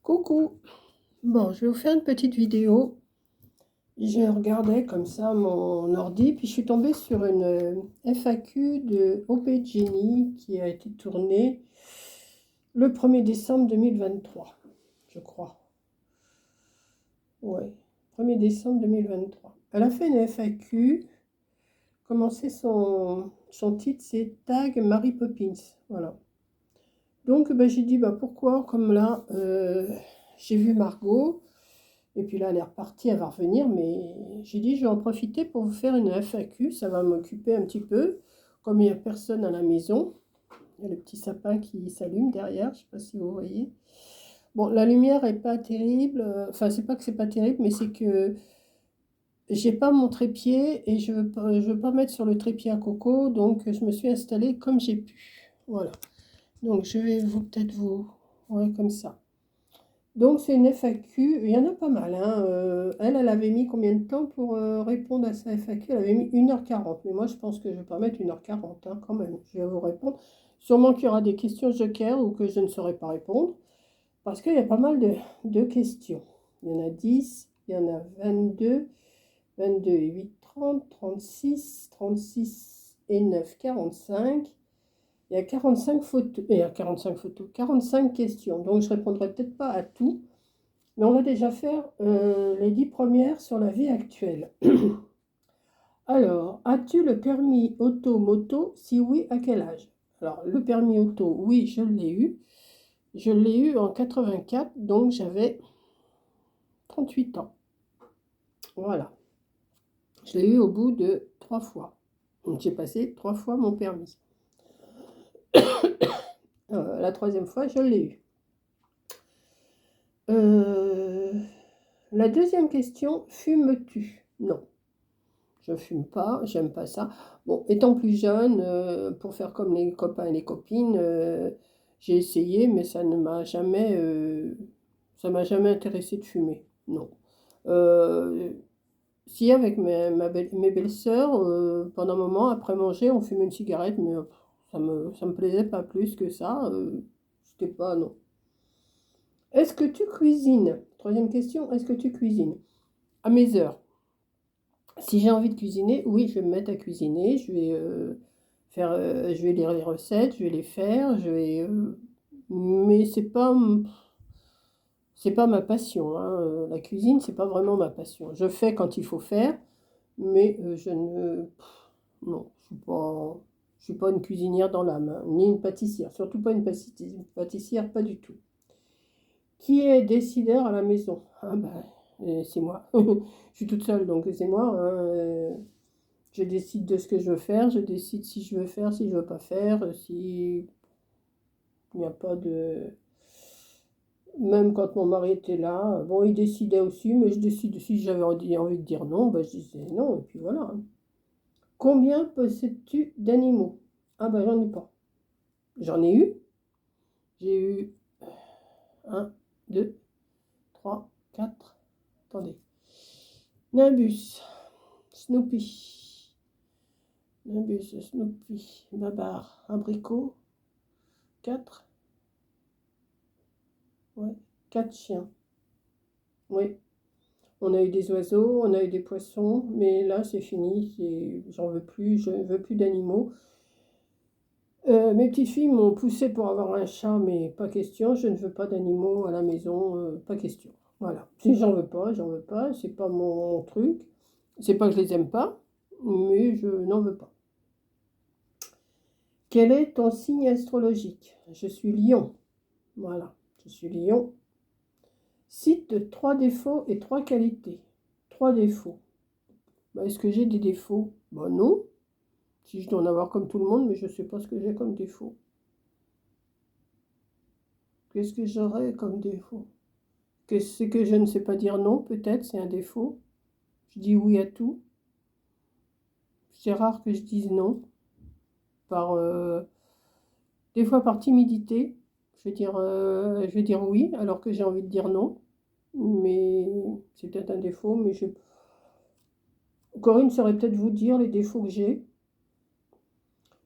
Coucou. Bon, je vais vous faire une petite vidéo. Je regardais comme ça mon ordi, puis je suis tombée sur une FAQ de OP Genie qui a été tournée le 1er décembre 2023, je crois. Ouais, 1er décembre 2023. Elle a fait une FAQ. Commencer son titre, c'est Tag Mary Poppins. Voilà. Donc, j'ai dit, pourquoi, comme là, j'ai vu Margot. Et puis là, elle est repartie, elle va revenir, mais j'ai dit, je vais en profiter pour vous faire une FAQ, ça va m'occuper un petit peu. Comme il n'y a personne à la maison, il y a le petit sapin qui s'allume derrière, je ne sais pas si vous voyez. Bon, la lumière n'est pas terrible, enfin, c'est pas que c'est pas terrible, mais c'est que j'ai pas mon trépied et je veux pas mettre sur le trépied à coco, donc je me suis installée comme j'ai pu. Voilà. Donc, je vais peut-être vous... Ouais, comme ça. Donc, c'est une FAQ, il y en a pas mal, hein. Elle avait mis combien de temps pour répondre à sa FAQ? Elle avait mis 1h40, mais moi je pense que je ne vais pas mettre 1h40 hein, quand même. Je vais vous répondre. Sûrement qu'il y aura des questions joker ou que je ne saurais pas répondre, parce qu'il y a pas mal de questions. Il y en a 10, il y en a 22, 22 et 8, 30, 36, 36 et 9, 45. Il y a 45 photos, 45 questions, donc je ne répondrai peut-être pas à tout, mais on va déjà faire les 10 premières sur la vie actuelle. Alors, as-tu le permis auto-moto? Si oui, à quel âge? Alors, le permis auto, oui, je l'ai eu. Je l'ai eu en 84, donc j'avais 38 ans. Voilà. Je l'ai eu au bout de 3 fois. Donc, j'ai passé 3 fois mon permis. La troisième fois, je l'ai eu. La deuxième question, fumes-tu? Non, je fume pas, j'aime pas ça. Bon, étant plus jeune, pour faire comme les copains et les copines, j'ai essayé, mais ça m'a jamais intéressé de fumer. Non. Euh, Si avec mes belles-sœurs, pendant un moment, après manger, on fumait une cigarette, mais ça me plaisait pas plus que ça. C'était pas, non. Est-ce que tu cuisines? Troisième question, est-ce que tu cuisines? À mes heures. Si j'ai envie de cuisiner, oui, je vais me mettre à cuisiner. Je vais lire les recettes, je vais les faire, mais c'est pas ma passion, hein. La cuisine, c'est pas vraiment ma passion. Je fais quand il faut faire, mais je ne, non, je suis pas une cuisinière dans l'âme, hein, ni une pâtissière, surtout pas une pâtissière, pas du tout. Qui est décideur à la maison? Ah c'est moi. Je suis toute seule, donc c'est moi, hein. Je décide de ce que je veux faire, je décide si je veux faire, si je veux pas faire, si il n'y a pas de... Même quand mon mari était là, bon, il décidait aussi, mais je décide si j'avais envie de dire non, je disais non, et puis voilà, hein. Combien possèdes-tu d'animaux? Ah j'en ai pas. J'en ai eu. J'ai eu un, 2, 3, 4. Attendez. Nimbus, Snoopy, Nimbus, Snoopy, Babar, Abricot, 4. Ouais, 4 chiens. Oui. On a eu des oiseaux, on a eu des poissons, mais là c'est fini, j'en veux plus, je ne veux plus d'animaux. Mes petites filles m'ont poussé pour avoir un chat, mais pas question, je ne veux pas d'animaux à la maison, pas question. Voilà. Si j'en veux pas, c'est pas mon truc. C'est pas que je les aime pas, mais je n'en veux pas. Quel est ton signe astrologique? Je suis Lion. Voilà, je suis Lion. Cite 3 défauts et 3 qualités. 3 défauts. Est-ce que j'ai des défauts? Non. Si je dois en avoir comme tout le monde, mais je ne sais pas ce que j'ai comme défaut. Qu'est-ce que j'aurais comme défaut? C'est que je ne sais pas dire non, peut-être, c'est un défaut. Je dis oui à tout. C'est rare que je dise non. Des fois par timidité. Je vais dire oui, alors que j'ai envie de dire non. Mais c'est peut-être un défaut, mais Corinne saurait peut-être vous dire les défauts que j'ai.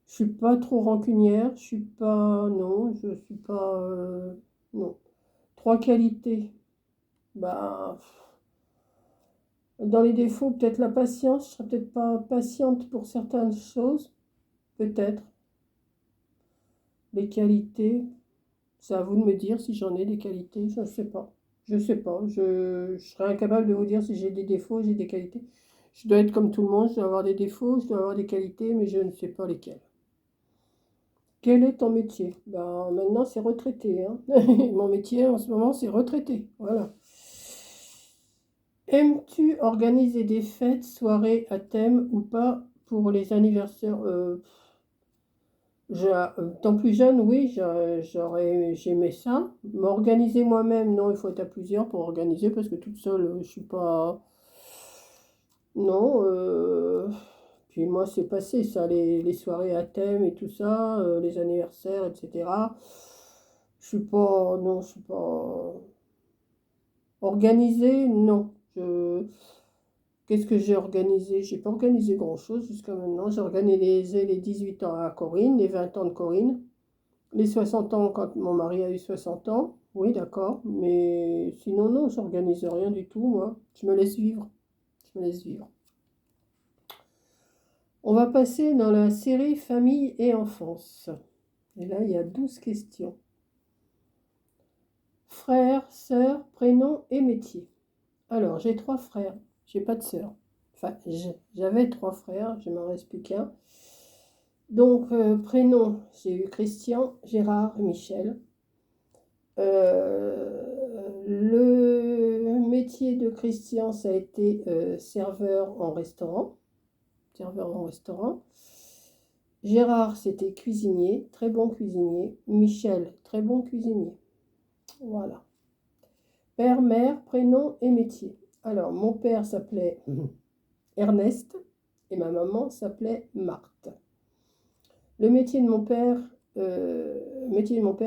Je suis pas trop rancunière, je suis pas... Non, je suis pas... non. 3 qualités. Bah, dans les défauts, peut-être la patience. Je serais peut-être pas patiente pour certaines choses. Peut-être. Les qualités, c'est à vous de me dire si j'en ai des qualités. Je ne sais pas. Je ne sais pas. Je serais incapable de vous dire si j'ai des défauts, j'ai des qualités. Je dois être comme tout le monde. Je dois avoir des défauts, je dois avoir des qualités, mais je ne sais pas lesquelles. Quel est ton métier? Ben, maintenant, c'est retraité, hein. Mon métier en ce moment, c'est retraité. Voilà. Aimes-tu organiser des fêtes, soirées à thème ou pas pour les anniversaires? Tant plus jeune, oui, j'aimais ça. M'organiser moi-même, non, il faut être à plusieurs pour organiser parce que toute seule, je suis pas. Non. Puis moi, c'est passé ça, les soirées à thème et tout ça, les anniversaires, etc. Je suis pas. Non, je suis pas. Organisée, non. Qu'est-ce que j'ai organisé? J'ai pas organisé grand-chose jusqu'à maintenant. J'ai organisé les 18 ans à Corinne, les 20 ans de Corinne, les 60 ans quand mon mari a eu 60 ans. Oui, d'accord. Mais sinon, non, j'organise rien du tout, moi. Je me laisse vivre. Je me laisse vivre. On va passer dans la série Famille et enfance. Et là, il y a 12 questions. Frères, sœurs, prénom et métier. Alors, j'ai 3 frères. J'ai pas de sœur. Enfin, j'avais 3 frères, je m'en reste plus qu'un. Donc, prénom, j'ai eu Christian, Gérard et Michel. Le métier de Christian, ça a été serveur en restaurant. Serveur en restaurant. Gérard, c'était cuisinier, très bon cuisinier. Michel, très bon cuisinier. Voilà. Père, mère, prénom et métier. Alors, mon père s'appelait Ernest et ma maman s'appelait Marthe. Le métier de mon père,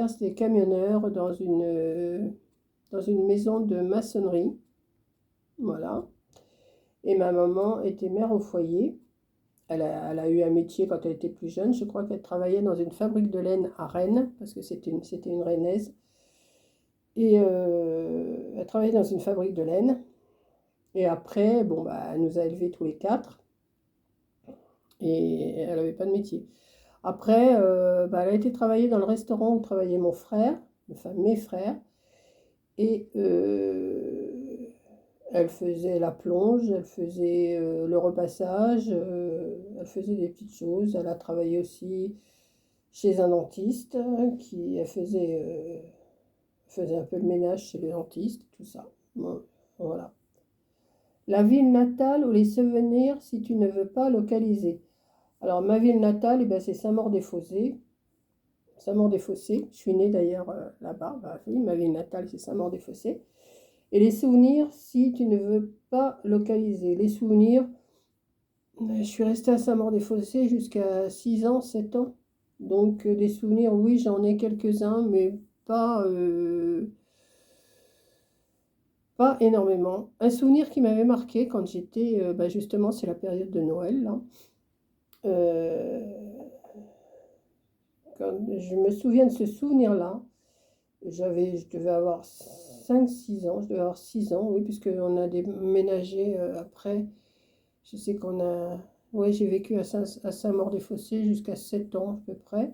c'était camionneur dans une maison de maçonnerie. Voilà. Et ma maman était mère au foyer. Elle a eu un métier quand elle était plus jeune. Je crois qu'elle travaillait dans une fabrique de laine à Rennes, parce que c'était une Rennaise. Et elle travaillait dans une fabrique de laine. Et après, bon, bah, elle nous a élevés tous les 4. Et elle n'avait pas de métier. Après, bah, elle a été travailler dans le restaurant où travaillait mon frère, enfin mes frères. Et elle faisait la plonge, elle faisait le repassage, elle faisait des petites choses. Elle a travaillé aussi chez un dentiste elle faisait un peu le ménage chez les dentistes, tout ça. Bon, voilà. La ville natale ou les souvenirs si tu ne veux pas localiser. Alors, ma ville natale, eh ben, c'est Saint-Maur-des-Fossés. Saint-Maur-des-Fossés. Je suis née d'ailleurs là-bas. Bah, oui, ma ville natale, c'est Saint-Maur-des-Fossés. Et les souvenirs, si tu ne veux pas localiser. Les souvenirs, je suis restée à Saint-Maur-des-Fossés jusqu'à 6 ans, 7 ans. Donc, des souvenirs, oui, j'en ai quelques-uns, mais pas énormément. Un souvenir qui m'avait marqué quand j'étais, bah, justement, c'est la période de Noël, là. Euh, je me souviens de ce souvenir-là. Je devais avoir 5 6 ans, je devais avoir 6 ans, oui, puisqu'on a déménagé après. Je sais qu'on a. Oui, j'ai vécu à Saint-Maur-des-Fossés jusqu'à 7 ans à peu près.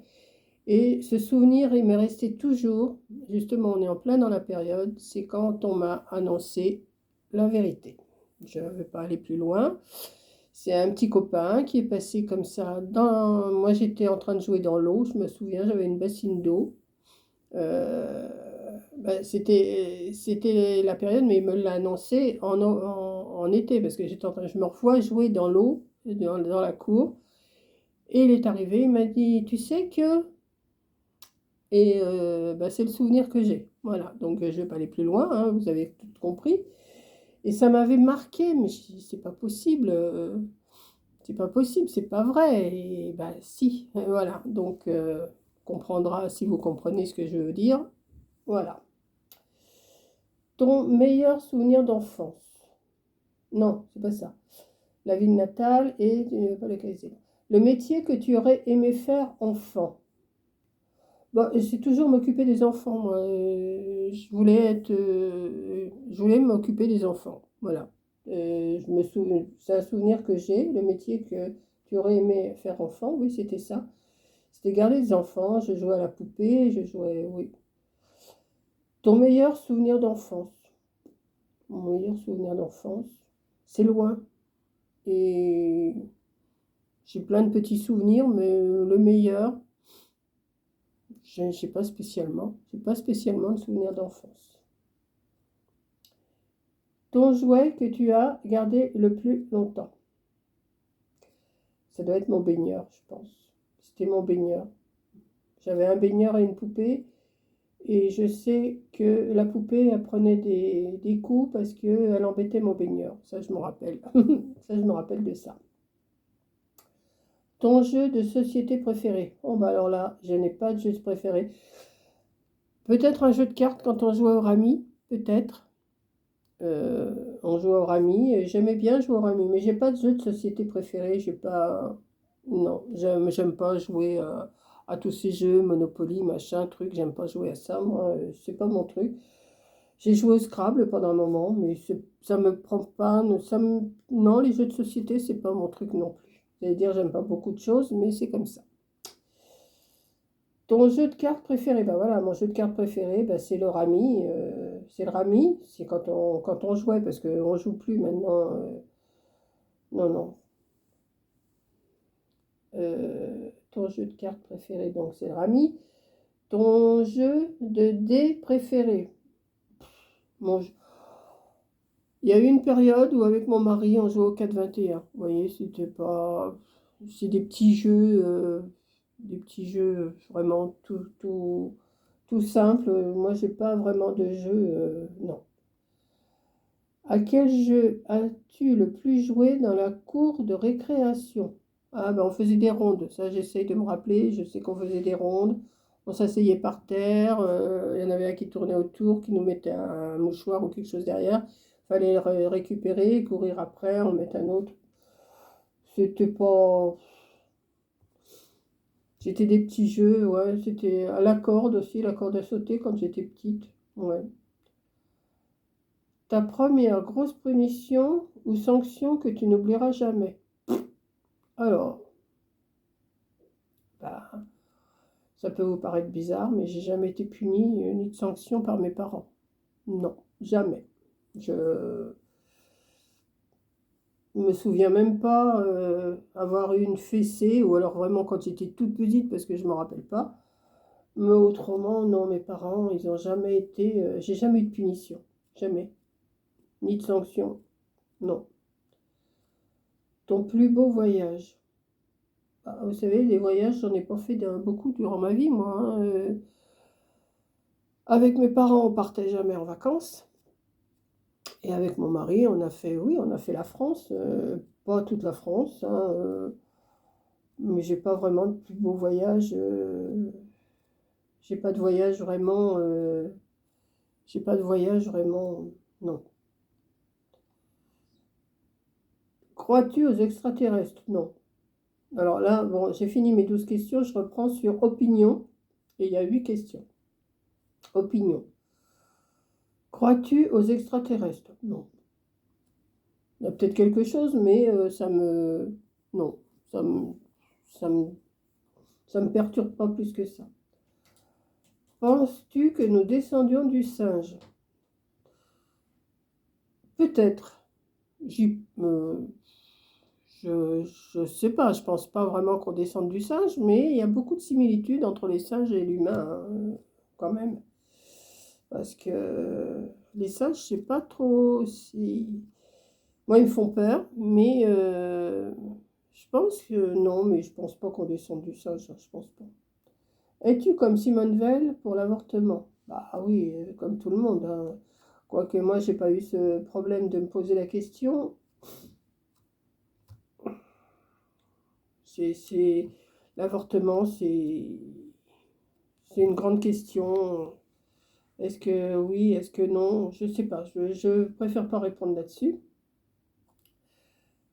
Et ce souvenir, il m'est resté toujours. Justement, on est en plein dans la période. C'est quand on m'a annoncé la vérité. Je ne vais pas aller plus loin. C'est un petit copain qui est passé comme ça. Moi, j'étais en train de jouer dans l'eau. Je me souviens, j'avais une bassine d'eau. Euh, c'était la période, mais il me l'a annoncé en été, parce que je me revois jouer dans l'eau, dans la cour, et il est arrivé, il m'a dit, tu sais que... Et bah, c'est le souvenir que j'ai. Voilà, donc je ne vais pas aller plus loin, hein, vous avez tout compris. Et ça m'avait marqué, mais je dis, c'est pas possible, c'est pas vrai. Et bah si, voilà, donc comprendra si vous comprenez ce que je veux dire. Voilà. Ton meilleur souvenir d'enfance? Non, c'est pas ça. La ville natale et tu ne veux pas localiser. Le métier que tu aurais aimé faire enfant? Bah, c'est toujours m'occuper des enfants, moi. Je voulais je voulais m'occuper des enfants. Voilà. C'est un souvenir que j'ai, le métier que tu aurais aimé faire enfant, oui, c'était ça. C'était garder des enfants, je jouais à la poupée, je jouais, oui. Ton meilleur souvenir d'enfance? Mon meilleur souvenir d'enfance, c'est loin. Et j'ai plein de petits souvenirs, mais le meilleur, je ne sais pas spécialement. J'ai pas spécialement de souvenir d'enfance. Ton jouet que tu as gardé le plus longtemps? Ça doit être mon baigneur, je pense. C'était mon baigneur. J'avais un baigneur et une poupée. Et je sais que la poupée, elle prenait des coups parce qu'elle embêtait mon baigneur. Ça, je me rappelle. Ça, je me rappelle de ça. Ton jeu de société préféré? Oh, bah alors là, je n'ai pas de jeu préféré. Peut-être un jeu de cartes quand on jouait au rami, peut-être. On jouait au rami. Et j'aimais bien jouer au rami, mais j'ai pas de jeu de société préféré. J'ai pas. Non, j'aime pas jouer à tous ces jeux, Monopoly, machin, truc. J'aime pas jouer à ça, moi. C'est pas mon truc. J'ai joué au Scrabble pendant un moment, mais ça me prend pas. Non, les jeux de société, c'est pas mon truc non plus. C'est-à-dire, j'aime pas beaucoup de choses, mais c'est comme ça. Ton jeu de cartes préféré? Ben voilà, mon jeu de cartes préféré, ben c'est le Rami. C'est le Rami, c'est quand on jouait, parce qu'on joue plus maintenant. Non, non. Ton jeu de cartes préféré, donc c'est le Rami. Ton jeu de dés préféré? Mon jeu- Il y a eu une période où avec mon mari, on jouait au 4-21. Vous voyez, c'était pas... C'est des petits jeux vraiment tout simples. Moi, j'ai pas vraiment de jeu, non. À quel jeu as-tu le plus joué dans la cour de récréation? Ah ben on faisait des rondes, ça j'essaye de me rappeler, je sais qu'on faisait des rondes, on s'asseyait par terre, il y en avait un qui tournait autour, qui nous mettait un mouchoir ou quelque chose derrière, fallait le récupérer, courir après, en mettre un autre. C'était pas... C'était des petits jeux, ouais, c'était à la corde aussi, la corde à sauter quand j'étais petite, ouais. Ta première grosse punition ou sanction que tu n'oublieras jamais? Alors, bah, ça peut vous paraître bizarre, mais j'ai jamais été punie ni de sanction par mes parents. Non, jamais. Je me souviens même pas avoir eu une fessée, ou alors vraiment quand j'étais toute petite, parce que je me rappelle pas. Mais autrement, non, mes parents, ils ont jamais été. J'ai jamais eu de punition. Jamais. Ni de sanction. Non. Ton plus beau voyage? Bah, vous savez, les voyages, j'en ai pas fait beaucoup durant ma vie, moi, hein. Avec mes parents, on partait jamais en vacances. Et avec mon mari, on a fait, oui, on a fait la France, pas toute la France, hein, mais j'ai pas vraiment de plus beau voyage. J'ai pas de voyage vraiment. J'ai pas de voyage vraiment. Non. Crois-tu aux extraterrestres? Non. Alors là, bon, j'ai fini mes 12 questions, je reprends sur opinion, et il y a 8 questions. Opinion. Crois-tu aux extraterrestres? Non. Il y a peut-être quelque chose, mais ça me... Non, ça me... Ça me... ça me perturbe pas plus que ça. Penses-tu que nous descendions du singe? Peut-être. Je sais pas, je pense pas vraiment qu'on descende du singe, mais il y a beaucoup de similitudes entre les singes et l'humain, hein, quand même. Parce que les singes, je sais pas trop si... Moi, ils me font peur, mais je pense que non, mais je pense pas qu'on descende du singe, hein, je pense pas. Es-tu comme Simone Veil pour l'avortement? Bah oui, comme tout le monde, hein. Quoique moi, j'ai pas eu ce problème de me poser la question. C'est l'avortement, c'est une grande question. Est-ce que oui, est-ce que non? Je sais pas. Je préfère pas répondre là-dessus.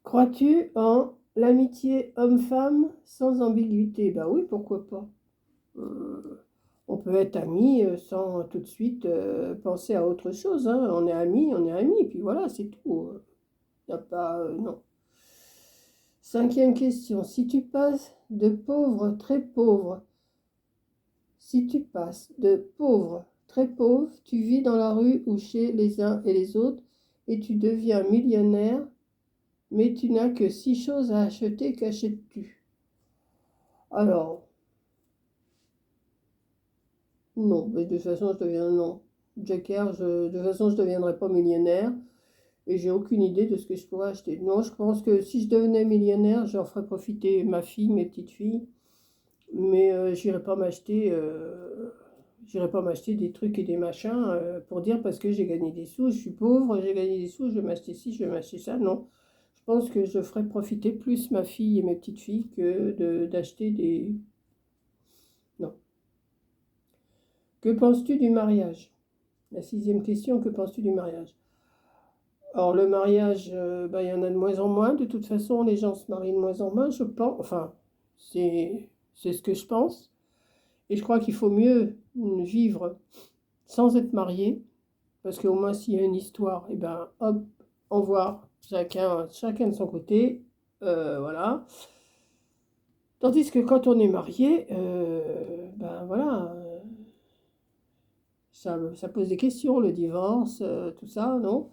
Crois-tu en l'amitié homme-femme sans ambiguïté? Bah oui, pourquoi pas. Euh, On peut être amis sans tout de suite penser à autre chose, hein. On est amis, puis voilà, c'est tout. Il n'y a pas... non. Cinquième question. Si tu passes de pauvre, très pauvre, si tu passes de pauvre, très pauvre, tu vis dans la rue ou chez les uns et les autres, et tu deviens millionnaire, mais tu n'as que 6 choses à acheter, qu'achètes-tu? Alors, non, mais de toute façon, je deviens non. Joker, de toute façon, je ne deviendrai pas millionnaire et j'ai aucune idée de ce que je pourrais acheter. Non, je pense que si je devenais millionnaire, j'en ferais profiter ma fille, mes petites filles, mais j'irai pas m'acheter des trucs et des machins pour dire parce que j'ai gagné des sous, je suis pauvre, j'ai gagné des sous, je vais m'acheter ci, je vais m'acheter ça. Non, je pense que je ferais profiter plus ma fille et mes petites filles que d'acheter des... Non. Que penses-tu du mariage? La sixième question, que penses-tu du mariage? Alors le mariage, bah, il y en a de moins en moins. De toute façon, les gens se marient de moins en moins, je pense. Enfin, c'est ce que je pense. Et je crois qu'il faut mieux vivre sans être marié, parce qu'au moins s'il y a une histoire, et ben hop, au revoir, chacun de son côté, voilà. Tandis que quand on est marié, ben voilà, ça pose des questions, le divorce, tout ça, non?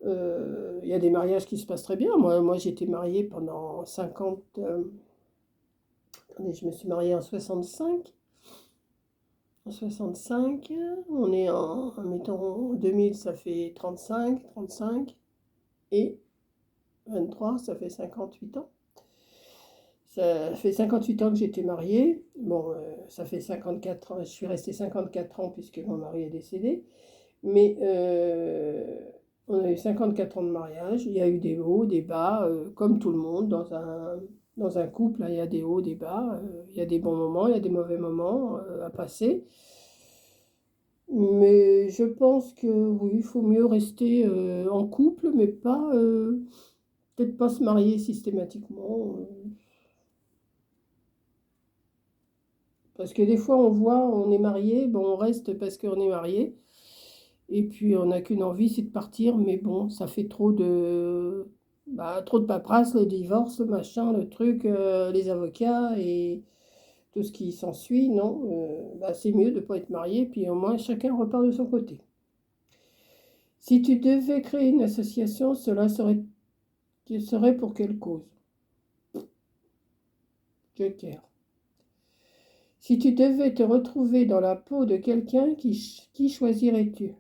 Il y a des mariages qui se passent très bien. Moi j'ai été mariée pendant 50. Attendez, je me suis mariée en 65. En 65, on est mettons, 2000, ça fait 35. Et 23, ça fait 58 ans. Ça fait 58 ans que j'étais mariée. Bon, ça fait 54 ans, je suis restée 54 ans puisque mon mari est décédé. Mais on a eu 54 ans de mariage. Il y a eu des hauts, des bas, comme tout le monde. Dans un couple, là, il y a des hauts, des bas. Il y a des bons moments, il y a des mauvais moments à passer. Mais je pense que oui, il faut mieux rester en couple, mais pas peut-être pas se marier systématiquement. Parce que des fois, on voit, on est marié, bon, on reste parce qu'on est marié. Et puis, on n'a qu'une envie, c'est de partir. Mais bon, ça fait trop de paperasse, le divorce, le machin, le truc, les avocats et tout ce qui s'ensuit. Non, c'est mieux de ne pas être marié. Puis au moins, chacun repart de son côté. Si tu devais créer une association, serait pour quelle cause? Joker. Si tu devais te retrouver dans la peau de quelqu'un, qui choisirais-tu?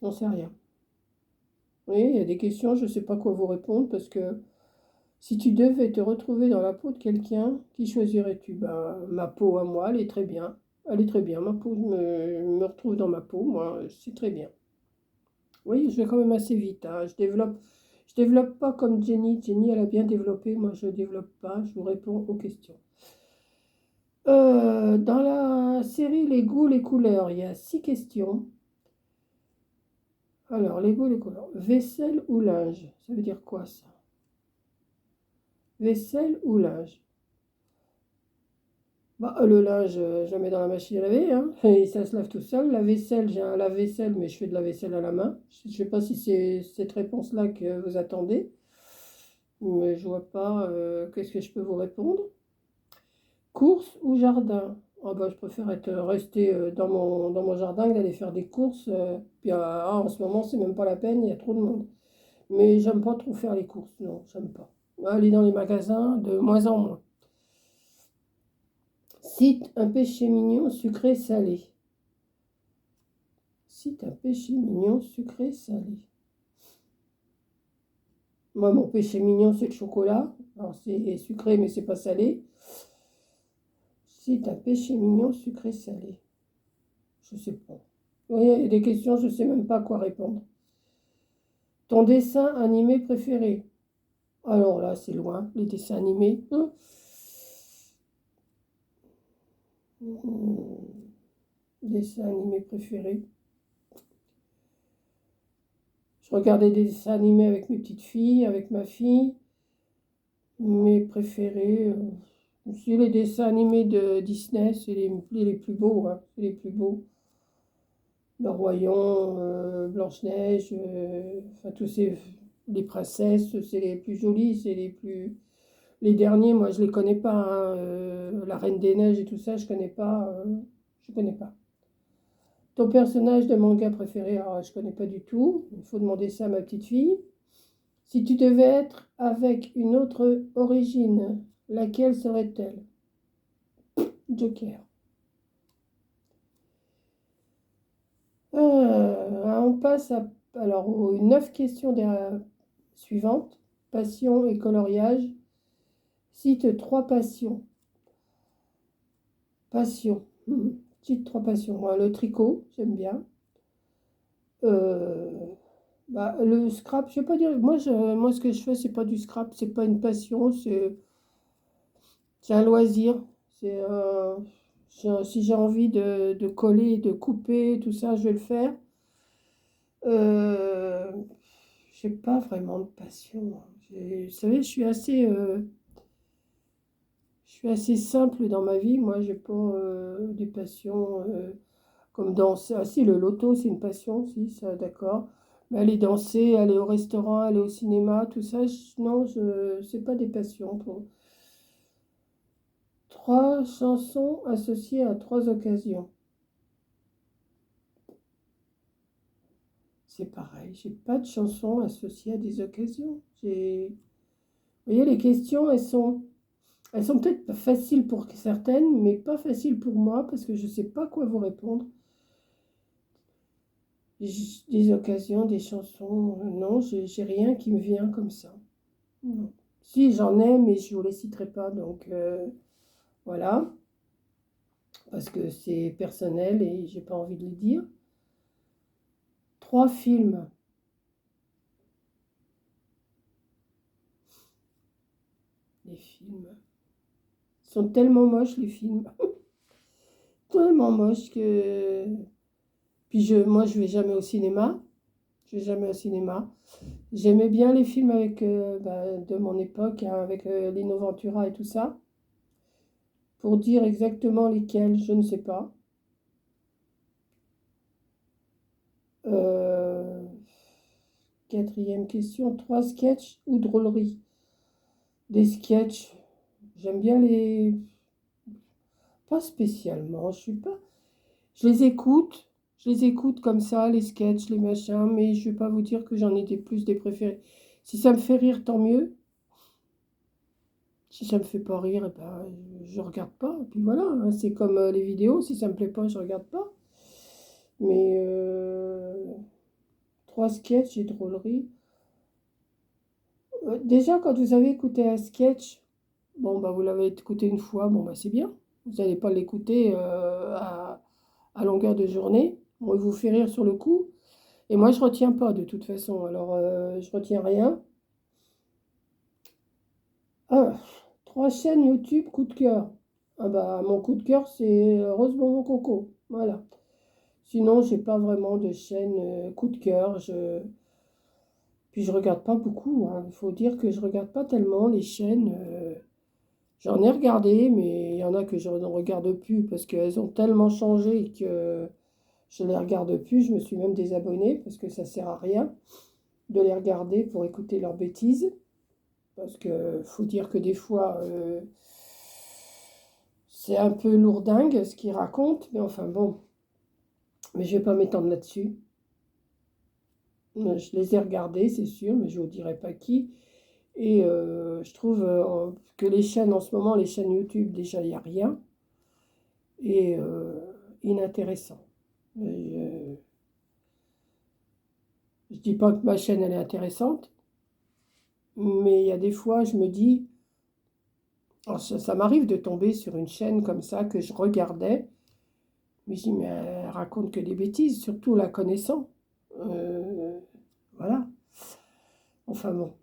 J'en sais rien. Oui, il y a des questions, je ne sais pas quoi vous répondre parce que si tu devais te retrouver dans la peau de quelqu'un, qui choisirais-tu? Ben, ma peau à moi, elle est très bien. Elle est très bien. Ma peau, je me retrouve dans ma peau, moi, c'est très bien. Oui, je vais quand même assez vite, hein. Je développe pas comme Jenny. Jenny, elle a bien développé. Moi, je ne développe pas. Je vous réponds aux questions. Dans la série Les goûts, les couleurs, il y a 6 questions. Alors, les goûts, les couleurs. Vaisselle ou linge? Ça veut dire quoi ça? Vaisselle ou linge? Bah, le linge, je le mets dans la machine à laver, hein, et ça se lave tout seul. La vaisselle, j'ai un lave-vaisselle, mais je fais de la vaisselle à la main. Je ne sais pas si c'est cette réponse-là que vous attendez, mais je vois pas qu'est-ce que je peux vous répondre. Course ou jardin? Ah bah, je préfère rester dans mon jardin que d'aller faire des courses. Puis en ce moment, c'est même pas la peine, il y a trop de monde. Mais j'aime pas trop faire les courses, non, j'aime pas. Aller dans les magasins, de moins en moins. Cite un péché mignon, sucré, salé. Cite un péché mignon, sucré, salé. Moi, mon péché mignon, c'est le chocolat. Alors, c'est sucré, mais c'est pas salé. Cite un péché mignon, sucré, salé. Je sais pas. Oui, il y a des questions, je sais même pas quoi répondre. Ton dessin animé préféré? Alors là, c'est loin, les dessins animés. Dessin animé préféré. Je regardais des dessins animés avec mes petites filles, avec ma fille. Mes préférés. C'est les dessins animés de Disney, c'est les plus beaux, hein, c'est les plus beaux. Le Roi Lion, Blanche-Neige, enfin tous ces, les princesses, c'est les plus jolis, c'est les plus... Les derniers, moi je les connais pas, hein, la Reine des Neiges et tout ça, je connais pas. Ton personnage de manga préféré, alors je connais pas du tout, il faut demander ça à ma petite fille. Si tu devais être avec une autre origine, laquelle serait-elle? Joker. On passe alors, aux 9 questions suivantes. Passion et coloriage. Cite trois passions. Passion. Cite trois passions. Moi, le tricot, j'aime bien. Euh, le scrap, je sais pas dire. Moi, ce que je fais, c'est pas du scrap, c'est pas une passion, c'est un loisir. Si j'ai envie de coller, de couper, tout ça, je vais le faire. Euh, j'ai pas vraiment de passion, hein. Vous savez, je suis assez simple dans ma vie. Moi, j'ai pas des passions comme danser. Ah si, le loto, c'est une passion, si, ça, d'accord. Mais aller danser, aller au restaurant, aller au cinéma, tout ça, non, c'est pas des passions. Trois chansons associées à trois occasions. C'est pareil, j'ai pas de chansons associées à des occasions. Vous voyez, les questions, elles sont peut-être faciles pour certaines, mais pas faciles pour moi parce que je sais pas quoi vous répondre. Des occasions, des chansons, non, j'ai rien qui me vient comme ça. Non. Si, j'en ai, mais je vous les citerai pas, donc voilà, parce que c'est personnel et j'ai pas envie de les dire. Trois films. Les films. Ils sont tellement moches, les films. Tellement moches que... Puis moi, je vais jamais au cinéma. Je vais jamais au cinéma. J'aimais bien les films avec, de mon époque, hein, avec Lino Ventura et tout ça. Pour dire exactement lesquels, je ne sais pas. Euh, Quatrième question, trois sketchs ou drôleries? Des sketchs, j'aime bien les... Pas spécialement, je suis pas... Je les écoute comme ça, les sketchs, les machins, mais je vais pas vous dire que j'en ai plus des préférés. Si ça me fait rire, tant mieux. Si ça me fait pas rire, eh ben, je regarde pas. Et puis voilà, hein, c'est comme les vidéos, si ça me plaît pas, je regarde pas. Mais trois sketchs et drôleries. Déjà, quand vous avez écouté un sketch, bon, bah, vous l'avez écouté une fois, bon, bah, c'est bien. Vous n'allez pas l'écouter à longueur de journée. Bon, il vous fait rire sur le coup. Et moi, je retiens pas de toute façon. Alors, je retiens rien. Ah, trois chaînes YouTube coup de cœur. Ah bah, mon coup de cœur, c'est Rose Bonbon Coco. Voilà. Sinon, j'ai pas vraiment de chaîne coup de cœur. Puis je regarde pas beaucoup, hein. Il faut dire que je regarde pas tellement les chaînes. J'en ai regardé, mais il y en a que je ne regarde plus parce qu'elles ont tellement changé que je les regarde plus. Je me suis même désabonnée parce que ça sert à rien de les regarder pour écouter leurs bêtises. Parce que faut dire que des fois, c'est un peu lourdingue ce qu'ils racontent, mais enfin bon, mais je vais pas m'étendre là-dessus. Je les ai regardés, c'est sûr, mais je ne vous dirai pas qui. Et je trouve que les chaînes en ce moment, les chaînes YouTube, déjà, il n'y a rien. Et inintéressant. Je ne dis pas que ma chaîne, elle est intéressante, mais il y a des fois, je me dis, alors, ça m'arrive de tomber sur une chaîne comme ça que je regardais, mais je dis, mais elle raconte que des bêtises, surtout la connaissant. Euh, voilà. Enfin bon,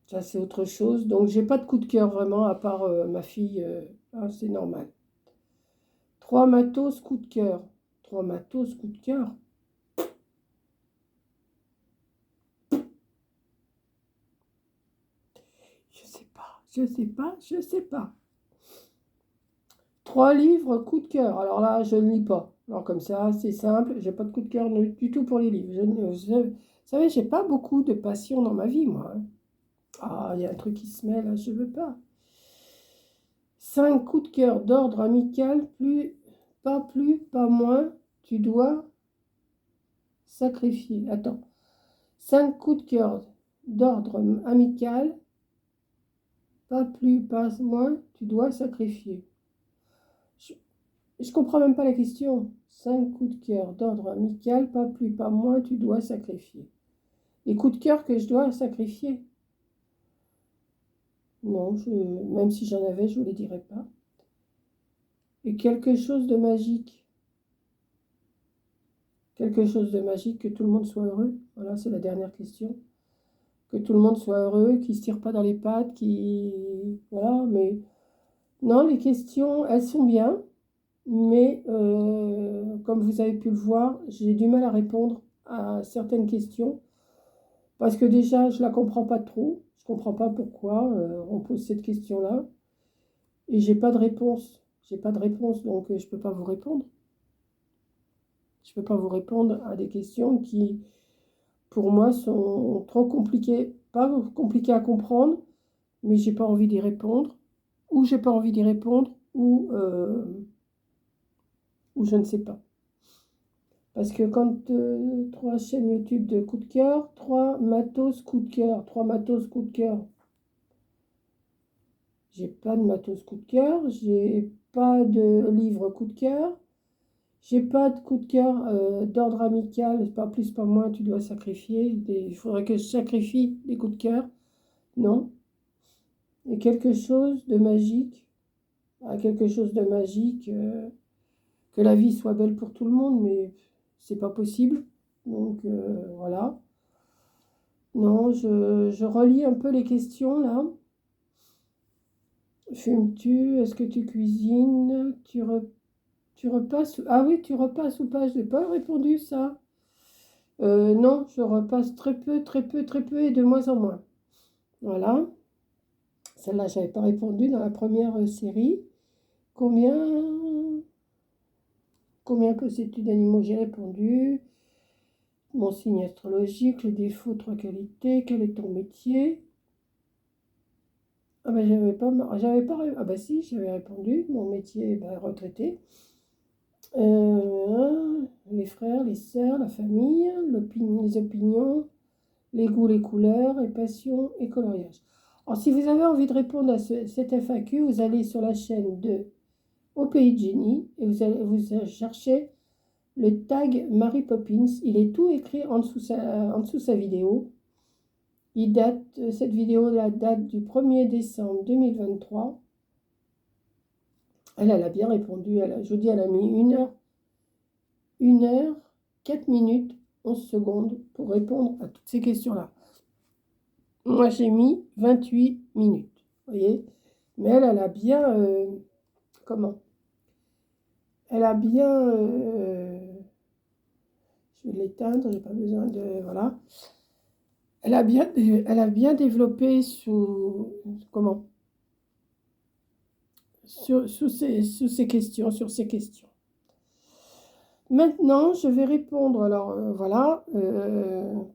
ça c'est autre chose. Donc j'ai pas de coup de cœur vraiment, à part ma fille, hein, c'est normal. Trois matos coup de cœur. Trois matos coup de cœur. Je sais pas, je sais pas, je sais pas. 3 livres, coup de cœur. Alors là, je ne lis pas. Alors comme ça, c'est simple, j'ai pas de coup de cœur du tout pour les livres. Vous savez, j'ai pas beaucoup de passion dans ma vie, moi, hein. Ah, il y a un truc qui se met là, je veux pas. 5 coups de cœur d'ordre amical, plus, pas moins, tu dois sacrifier. Attends. 5 coups de cœur d'ordre amical, pas plus, pas moins, tu dois sacrifier. Je comprends même pas la question. 5 coups de cœur d'ordre amical, pas plus, pas moins, tu dois sacrifier. Les coups de cœur que je dois sacrifier? Non, même si j'en avais, je ne vous les dirais pas. Et quelque chose de magique. Quelque chose de magique, que tout le monde soit heureux. Voilà, c'est la dernière question. Que tout le monde soit heureux, qui ne se tire pas dans les pattes, qui... Voilà, mais... Non, les questions, elles sont bien. Mais comme vous avez pu le voir, j'ai du mal à répondre à certaines questions. Parce que déjà, je ne la comprends pas trop. Je ne comprends pas pourquoi on pose cette question-là. Et j'ai pas de réponse. J'ai pas de réponse, donc je ne peux pas vous répondre. Je ne peux pas vous répondre à des questions qui, pour moi, sont trop compliquées. Pas compliquées à comprendre, mais j'ai pas envie d'y répondre. Ou j'ai pas envie d'y répondre, ou je ne sais pas. Parce que quand 3 chaînes YouTube de coup de cœur, 3 matos coup de cœur, 3 matos coup de cœur. J'ai pas de matos coup de cœur, j'ai pas de livre coup de cœur, j'ai pas de coup de cœur d'ordre amical, pas plus, pas moins, tu dois sacrifier. Il faudrait que je sacrifie des coups de cœur. Non. Et quelque chose de magique, quelque chose de magique, que la vie soit belle pour tout le monde, mais c'est pas possible. Donc voilà. Non, je relis un peu les questions là. Fumes-tu? Est-ce que tu cuisines? Tu repasses? Ah oui, tu repasses ou pas? Je n'ai pas répondu ça. Non, je repasse très peu, très peu, très peu et de moins en moins. Voilà. Celle-là, je n'avais pas répondu dans la première série. Combien, combien possèdes-tu d'animaux? J'ai répondu. Mon signe astrologique, les défauts, 3 qualités. Quel est ton métier? Ah ben ah ben si, j'avais répondu. Mon métier, ben, retraité. Les frères, les sœurs, la famille, les opinions, les goûts, les couleurs, les passions et coloriage. Alors, si vous avez envie de répondre à cette FAQ, vous allez sur la chaîne de Au Pays de Génie et vous cherchez le tag Mary Poppins. Il est tout écrit en dessous sa vidéo. Cette vidéo-là date du 1er décembre 2023. Elle a bien répondu. Je vous dis, elle a mis 1 heure, 4 minutes, 11 secondes pour répondre à toutes ces questions-là. Moi, j'ai mis 28 minutes, vous voyez. Mais elle a bien... comment? Elle a bien... je vais l'éteindre, j'ai pas besoin de... Voilà. Elle a bien développé comment? Sur ces questions, sur ces questions. Maintenant, je vais répondre, alors voilà,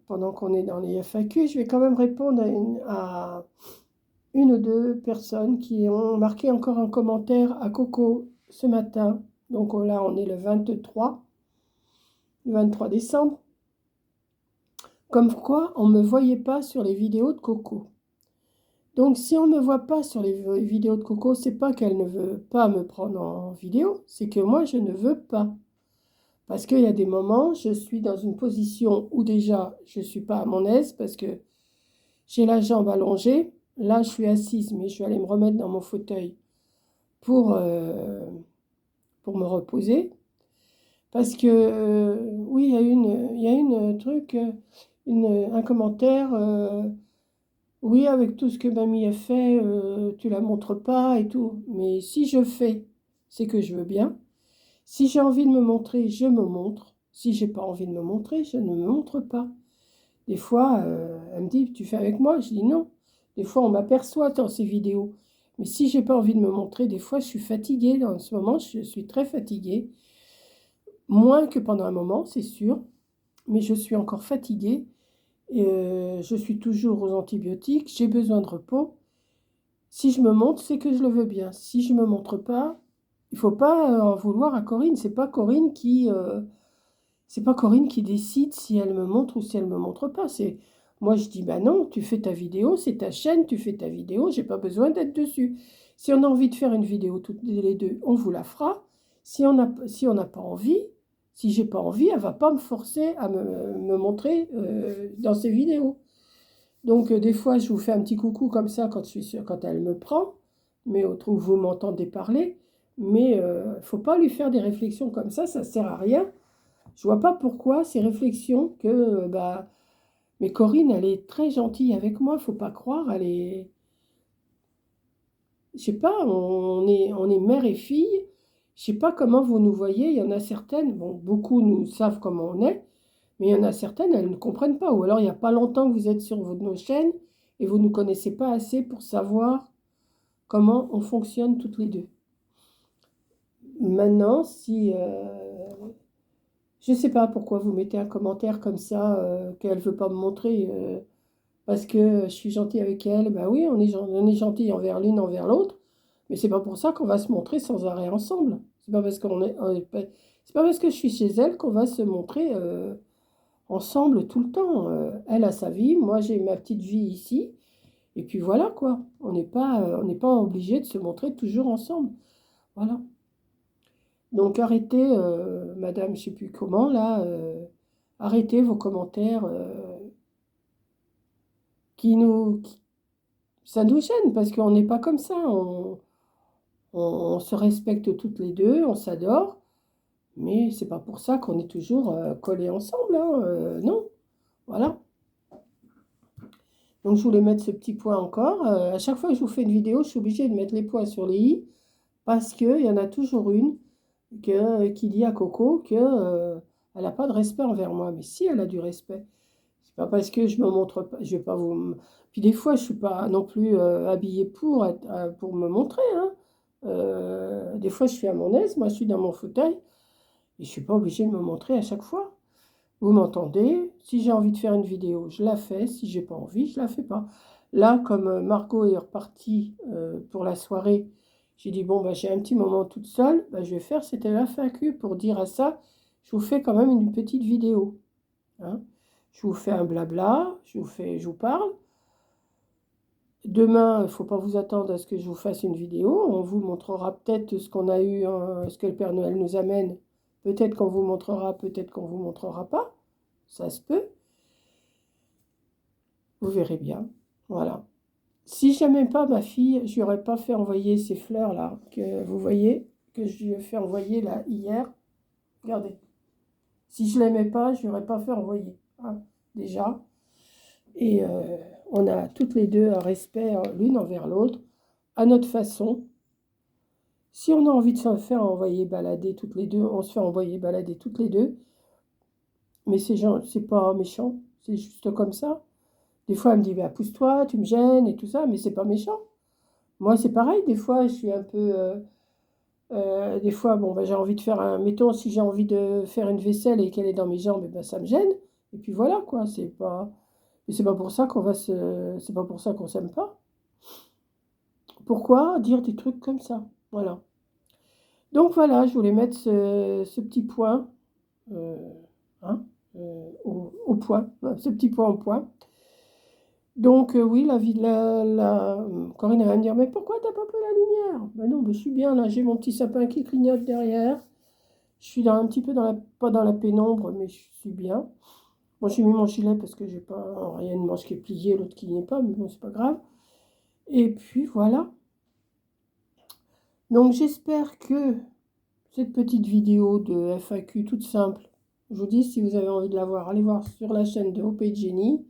pendant qu'on est dans les FAQ, je vais quand même répondre à une ou deux personnes qui ont marqué encore un commentaire à Coco ce matin. Donc là, on est le 23 décembre. Comme quoi, on ne me voyait pas sur les vidéos de Coco. Donc si on ne me voit pas sur les vidéos de Coco, c'est pas qu'elle ne veut pas me prendre en vidéo, c'est que moi, je ne veux pas. Parce qu'il y a des moments, je suis dans une position où déjà, je ne suis pas à mon aise parce que j'ai la jambe allongée. Là, je suis assise, mais je vais aller me remettre dans mon fauteuil pour me reposer. Parce que, oui, il y a un commentaire, oui, avec tout ce que mamie a fait, tu la montres pas et tout. Mais si je fais, c'est que je veux bien. Si j'ai envie de me montrer, je me montre. Si j'ai pas envie de me montrer, je ne me montre pas. Des fois, elle me dit, tu fais avec moi? Je dis non. Des fois, on m'aperçoit dans ces vidéos. Mais si j'ai pas envie de me montrer, des fois, je suis fatiguée. En ce moment, je suis très fatiguée. Moins que pendant un moment, c'est sûr. Mais je suis encore fatiguée. Je suis toujours aux antibiotiques. J'ai besoin de repos. Si je me montre, c'est que je le veux bien. Si je me montre pas, il faut pas en vouloir à Corinne. C'est pas Corinne qui décide si elle me montre ou si elle me montre pas. C'est moi je dis bah non, tu fais ta vidéo, c'est ta chaîne, tu fais ta vidéo, j'ai pas besoin d'être dessus. Si on a envie de faire une vidéo toutes les deux, on vous la fera. Si on n'a pas envie, si j'ai pas envie, elle va pas me forcer à me montrer dans ses vidéos. Donc des fois je vous fais un petit coucou comme ça quand je suis sûre, quand elle me prend, mais au trou vous m'entendez parler. Mais faut pas lui faire des réflexions comme ça sert à rien. Je vois pas pourquoi ces réflexions que bah mais Corinne elle est très gentille avec moi, faut pas croire, elle est je sais pas, on est mère et fille. Je sais pas comment vous nous voyez, il y en a certaines, bon beaucoup nous savent comment on est, mais il y en a certaines elles ne comprennent pas ou alors il y a pas longtemps que vous êtes sur nos chaînes et vous ne nous connaissez pas assez pour savoir comment on fonctionne toutes les deux. Maintenant, si je ne sais pas pourquoi vous mettez un commentaire comme ça, qu'elle ne veut pas me montrer parce que je suis gentille avec elle. Ben oui, on est gentil envers l'une, envers l'autre, mais c'est pas pour ça qu'on va se montrer sans arrêt ensemble. C'est pas parce que je suis chez elle qu'on va se montrer ensemble tout le temps. Elle a sa vie, moi j'ai ma petite vie ici, et puis voilà quoi. On n'est pas obligé de se montrer toujours ensemble. Voilà. Donc arrêtez, madame, je ne sais plus comment, là, arrêtez vos commentaires ça nous gêne parce qu'on n'est pas comme ça. On se respecte toutes les deux, on s'adore, mais c'est pas pour ça qu'on est toujours collés ensemble, hein, non, voilà. Donc je voulais mettre ce petit point encore. À chaque fois que je vous fais une vidéo, je suis obligée de mettre les points sur les i parce qu'il y en a toujours une qui dit à Coco que, elle n'a pas de respect envers moi. Mais si, elle a du respect. C'est pas parce que je me montre pas, je vais pas vous. Puis des fois, je suis pas non plus habillée pour me montrer, hein. Des fois, je suis à mon aise, moi, je suis dans mon fauteuil et je suis pas obligée de me montrer à chaque fois. Vous m'entendez? Si j'ai envie de faire une vidéo, je la fais. Si j'ai pas envie, je la fais pas. Là, comme Margot est repartie pour la soirée, j'ai dit bon, bah, j'ai un petit moment toute seule, bah, je vais faire cette FAQ pour dire à ça, je vous fais quand même une petite vidéo, hein. Je vous fais un blabla, je vous parle. Demain, il ne faut pas vous attendre à ce que je vous fasse une vidéo. On vous montrera peut-être ce qu'on a eu, hein, ce que le Père Noël nous amène. Peut-être qu'on vous montrera, peut-être qu'on vous montrera pas. Ça se peut. Vous verrez bien. Voilà. Si j'aimais pas ma fille, je lui aurais pas fait envoyer ces fleurs-là, que vous voyez, que je lui ai fait envoyer là hier. Regardez. Si je l'aimais pas, je lui aurais pas fait envoyer, hein, déjà. Et on a toutes les deux un respect l'une envers l'autre, à notre façon. Si on a envie de se faire envoyer balader toutes les deux, on se fait envoyer balader toutes les deux. Mais c'est pas méchant, c'est juste comme ça. Des fois, elle me dit, bah, pousse-toi, tu me gênes et tout ça, mais c'est pas méchant. Moi, c'est pareil, des fois, je suis un peu... des fois, bon, bah, j'ai envie de faire un... Mettons, si j'ai envie de faire une vaisselle et qu'elle est dans mes jambes, eh ben, ça me gêne. Et puis voilà, quoi, c'est pas... Mais c'est pas pour ça qu'on va se... C'est pas pour ça qu'on s'aime pas. Pourquoi dire des trucs comme ça? Voilà. Donc voilà, je voulais mettre ce petit point, euh, hein, au point, ce petit point au point. Donc oui, la vie de Corinne elle va me dire, mais pourquoi t'as pas pris la lumière? Ben non, ben, je suis bien là, j'ai mon petit sapin qui clignote derrière. Je suis un petit peu pas dans la pénombre, mais je suis bien. Moi j'ai mis mon gilet parce que j'ai pas rien, une manche qui est pliée, l'autre qui n'y est pas, mais bon, c'est pas grave. Et puis voilà. Donc j'espère que cette petite vidéo de FAQ toute simple, je vous dis, si vous avez envie de la voir, allez voir sur la chaîne de OP Jenny.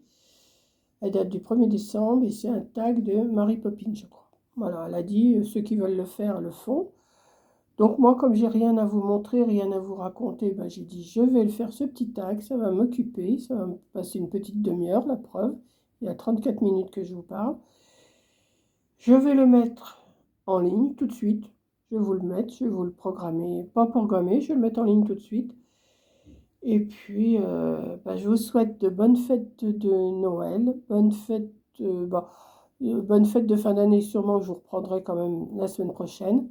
Elle date du 1er décembre et c'est un tag de Mary Poppins, je crois. Voilà, elle a dit, ceux qui veulent le faire, le font. Donc moi, comme j'ai rien à vous montrer, rien à vous raconter, ben, j'ai dit, je vais le faire ce petit tag, ça va m'occuper, ça va me passer une petite demi-heure, la preuve. Il y a 34 minutes que je vous parle. Je vais le mettre en ligne tout de suite. Je vais vous le mettre, je vais vous le programmer, pas programmer, je vais le mettre en ligne tout de suite. Et puis, je vous souhaite de bonnes fêtes de Noël, bonnes fêtes de fin d'année, sûrement je vous reprendrai quand même la semaine prochaine.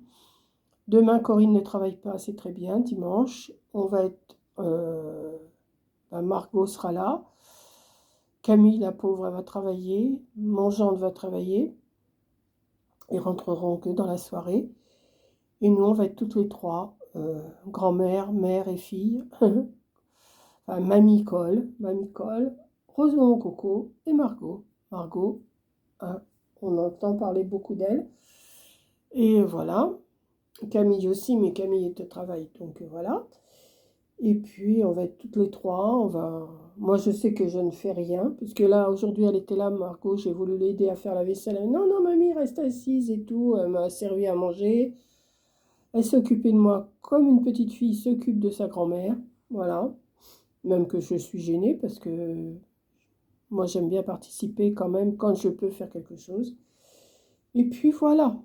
Demain, Corinne ne travaille pas, c'est très bien. Dimanche, on va être... Margot sera là. Camille, la pauvre, elle va travailler. Mon gendre va travailler. Ils rentreront que dans la soirée. Et nous, on va être toutes les trois, grand-mère, mère et fille. Enfin, mamie Cole, Rosemont Coco et Margot. Margot, hein, on entend parler beaucoup d'elle. Et voilà. Camille aussi, mais Camille est au travail, donc voilà. Et puis, on va être toutes les trois. Moi, je sais que je ne fais rien, parce que là, aujourd'hui, elle était là, Margot, j'ai voulu l'aider à faire la vaisselle. Non, non, mamie, reste assise et tout. Elle m'a servi à manger. Elle s'est occupée de moi comme une petite fille s'occupe de sa grand-mère. Voilà. Même que je suis gênée, parce que moi, j'aime bien participer quand même quand je peux faire quelque chose. Et puis, voilà.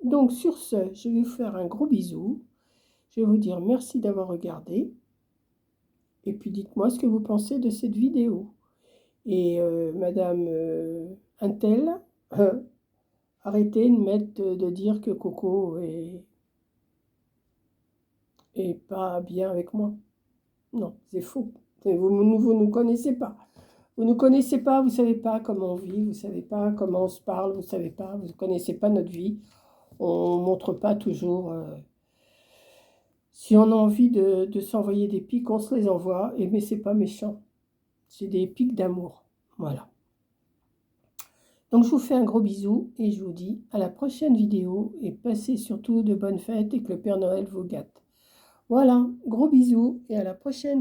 Donc, sur ce, je vais vous faire un gros bisou. Je vais vous dire merci d'avoir regardé. Et puis dites-moi ce que vous pensez de cette vidéo. Et Madame Intel, arrêtez de dire que Coco est pas bien avec moi. Non, c'est faux. Vous ne nous connaissez pas. Vous ne nous connaissez pas, vous ne savez pas comment on vit, vous ne savez pas comment on se parle, vous ne savez pas, vous ne connaissez pas notre vie. On ne montre pas toujours... si on a envie de s'envoyer des pics, on se les envoie, mais c'est pas méchant. C'est des pics d'amour. Voilà. Donc je vous fais un gros bisou et je vous dis à la prochaine vidéo et passez surtout de bonnes fêtes et que le Père Noël vous gâte. Voilà, gros bisous et à la prochaine.